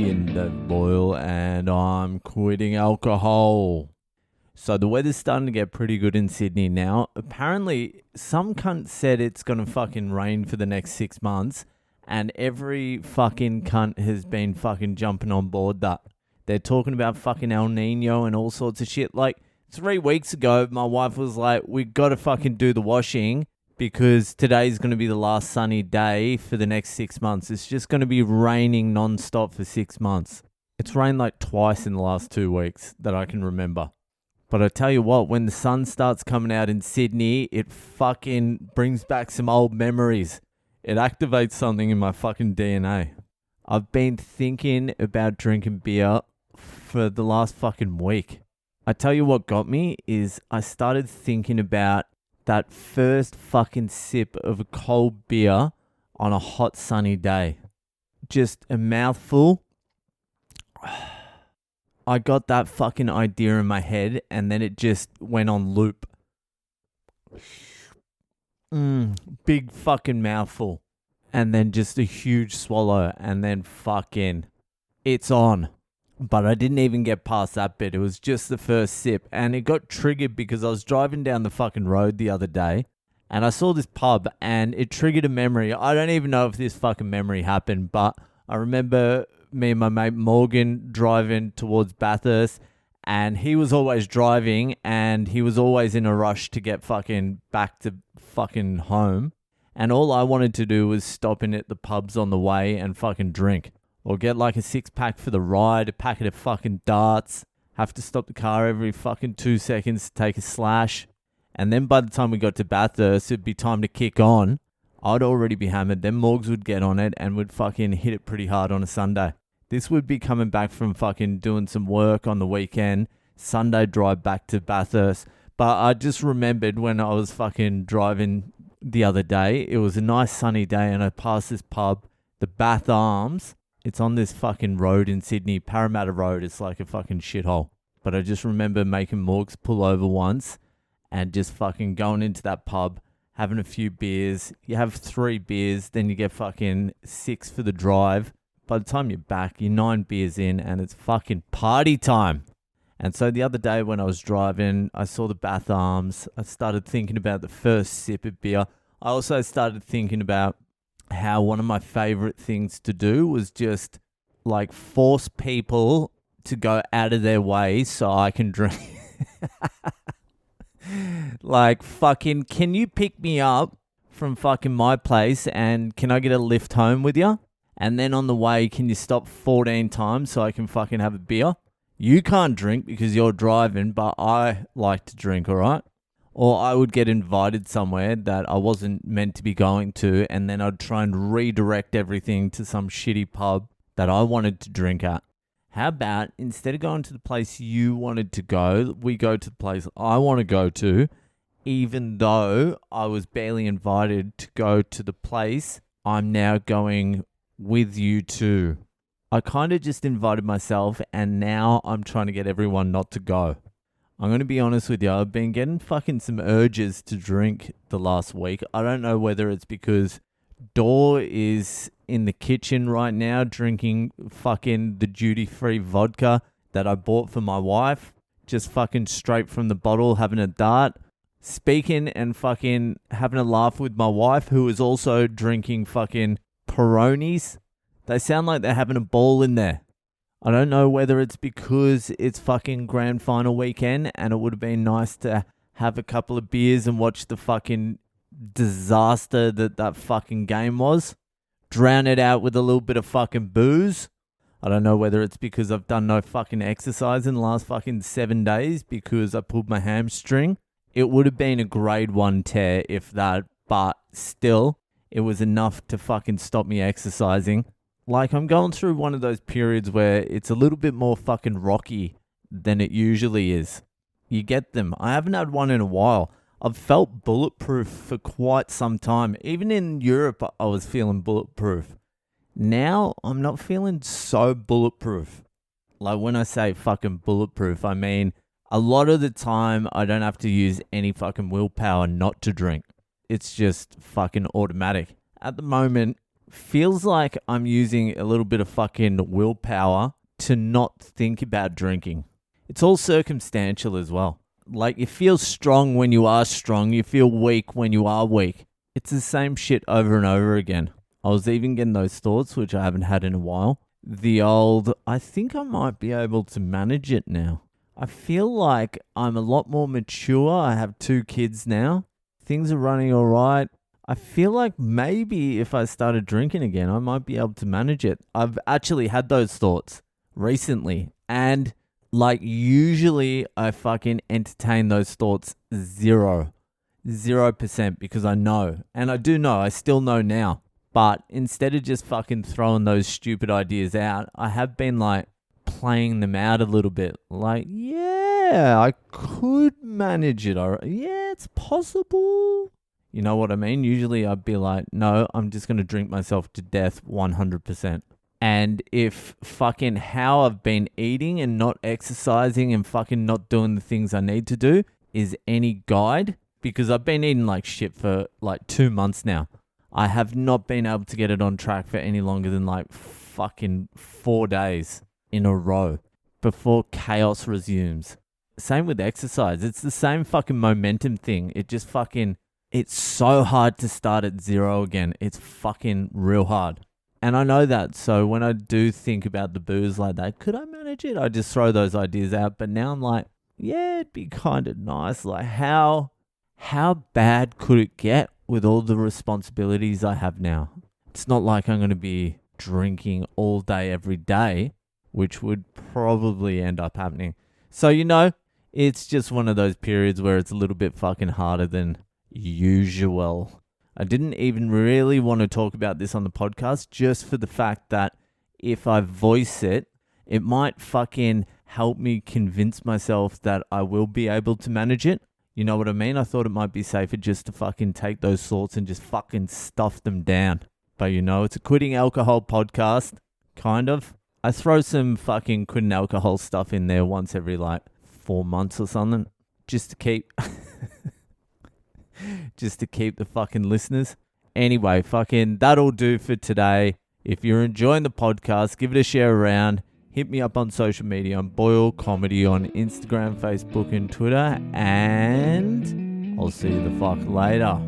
comedian David Boyle, and I'm quitting alcohol. So the weather's starting to get pretty good in Sydney now. Apparently, some cunt said it's going to fucking rain for the next 6 months, and every fucking cunt has been fucking jumping on board that. They're talking about fucking El Nino and all sorts of shit. Like, 3 weeks ago, my wife was like, we got to fucking do the washing because today's going to be the last sunny day for the next 6 months. It's just going to be raining non-stop for 6 months. It's rained like twice in the last 2 weeks that I can remember. But I tell you what, when the sun starts coming out in Sydney, it fucking brings back some old memories. It activates something in my fucking DNA. I've been thinking about drinking beer for the last fucking week. I tell you what got me is I started thinking about that first fucking sip of a cold beer on a hot sunny day. Just a mouthful. I got that fucking idea in my head and then it just went on loop. Big fucking mouthful. And then just a huge swallow and then fucking it's on. But I didn't even get past that bit. It was just the first sip. And it got triggered because I was driving down the fucking road the other day and I saw this pub and it triggered a memory. I don't even know if this fucking memory happened, but I remember me and my mate Morgan driving towards Bathurst, and he was always driving and he was always in a rush to get fucking back to fucking home. And all I wanted to do was stop in at the pubs on the way and fucking drink. Or get like a 6-pack for the ride, a packet of fucking darts, have to stop the car every fucking 2 seconds to take a slash. And then by the time we got to Bathurst, it'd be time to kick on. I'd already be hammered. Then Morgs would get on it and would fucking hit it pretty hard on a Sunday. This would be coming back from fucking doing some work on the weekend. Sunday drive back to Bathurst. But I just remembered when I was fucking driving the other day, it was a nice sunny day and I passed this pub, the Bath Arms. It's on this fucking road in Sydney, Parramatta Road. It's like a fucking shithole. But I just remember making Morgs pull over once and just fucking going into that pub, having a few beers. You have 3 beers, then you get fucking 6 for the drive. By the time you're back, you're 9 beers in and it's fucking party time. And so the other day when I was driving, I saw the Bath Arms. I started thinking about the first sip of beer. I also started thinking about how one of my favorite things to do was just like force people to go out of their way so I can drink. Like fucking, can you pick me up from fucking my place and can I get a lift home with you? And then on the way, can you stop 14 times so I can fucking have a beer? You can't drink because you're driving, but I like to drink, all right? Or I would get invited somewhere that I wasn't meant to be going to, and then I'd try and redirect everything to some shitty pub that I wanted to drink at. How about instead of going to the place you wanted to go, we go to the place I want to go to, even though I was barely invited to go to the place I'm now going with you to. I kind of just invited myself and now I'm trying to get everyone not to go. I'm going to be honest with you, I've been getting fucking some urges to drink the last week. I don't know whether it's because Dor is in the kitchen right now drinking fucking the duty-free vodka that I bought for my wife. Just fucking straight from the bottle, having a dart. Speaking and fucking having a laugh with my wife, who is also drinking fucking Peronis. They sound like they're having a ball in there. I don't know whether it's because it's fucking grand final weekend and it would have been nice to have a couple of beers and watch the fucking disaster that fucking game was. Drown it out with a little bit of fucking booze. I don't know whether it's because I've done no fucking exercise in the last fucking 7 days because I pulled my hamstring. It would have been a grade 1 tear if that, but still, it was enough to fucking stop me exercising. Like, I'm going through one of those periods where it's a little bit more fucking rocky than it usually is. You get them. I haven't had one in a while. I've felt bulletproof for quite some time. Even in Europe, I was feeling bulletproof. Now, I'm not feeling so bulletproof. Like, when I say fucking bulletproof, I mean a lot of the time I don't have to use any fucking willpower not to drink. It's just fucking automatic. At the moment, feels like I'm using a little bit of fucking willpower to not think about drinking. It's all circumstantial as well. Like, you feel strong when you are strong. You feel weak when you are weak. It's the same shit over and over again. I was even getting those thoughts, which I haven't had in a while. The old, I think I might be able to manage it now. I feel like I'm a lot more mature. I have 2 kids now. Things are running all right. I feel like maybe if I started drinking again, I might be able to manage it. I've actually had those thoughts recently. And like, usually I fucking entertain those thoughts 0% because I know. And I do know. I still know now. But instead of just fucking throwing those stupid ideas out, I have been like playing them out a little bit. Like, yeah, I could manage it. Yeah, it's possible. You know what I mean? Usually I'd be like, no, I'm just going to drink myself to death 100%. And if fucking how I've been eating and not exercising and fucking not doing the things I need to do is any guide, because I've been eating like shit for like 2 months now. I have not been able to get it on track for any longer than like fucking 4 days in a row before chaos resumes. Same with exercise. It's the same fucking momentum thing. It's so hard to start at 0 again. It's fucking real hard. And I know that. So when I do think about the booze like that, could I manage it? I just throw those ideas out. But now I'm like, yeah, it'd be kind of nice. Like, how bad could it get with all the responsibilities I have now? It's not like I'm going to be drinking all day, every day, which would probably end up happening. So, it's just one of those periods where it's a little bit fucking harder than usual. I didn't even really want to talk about this on the podcast just for the fact that if I voice it, it might fucking help me convince myself that I will be able to manage it. You know what I mean? I thought it might be safer just to fucking take those thoughts and just fucking stuff them down. But it's a quitting alcohol podcast, kind of. I throw some fucking quitting alcohol stuff in there once every like 4 months or something, just to keep the fucking listeners. Anyway, fucking that'll do for today. If you're enjoying the podcast, give it a share around. Hit me up on social media. I'm Boyle Comedy on Instagram, Facebook, and Twitter. And I'll see you the fuck later.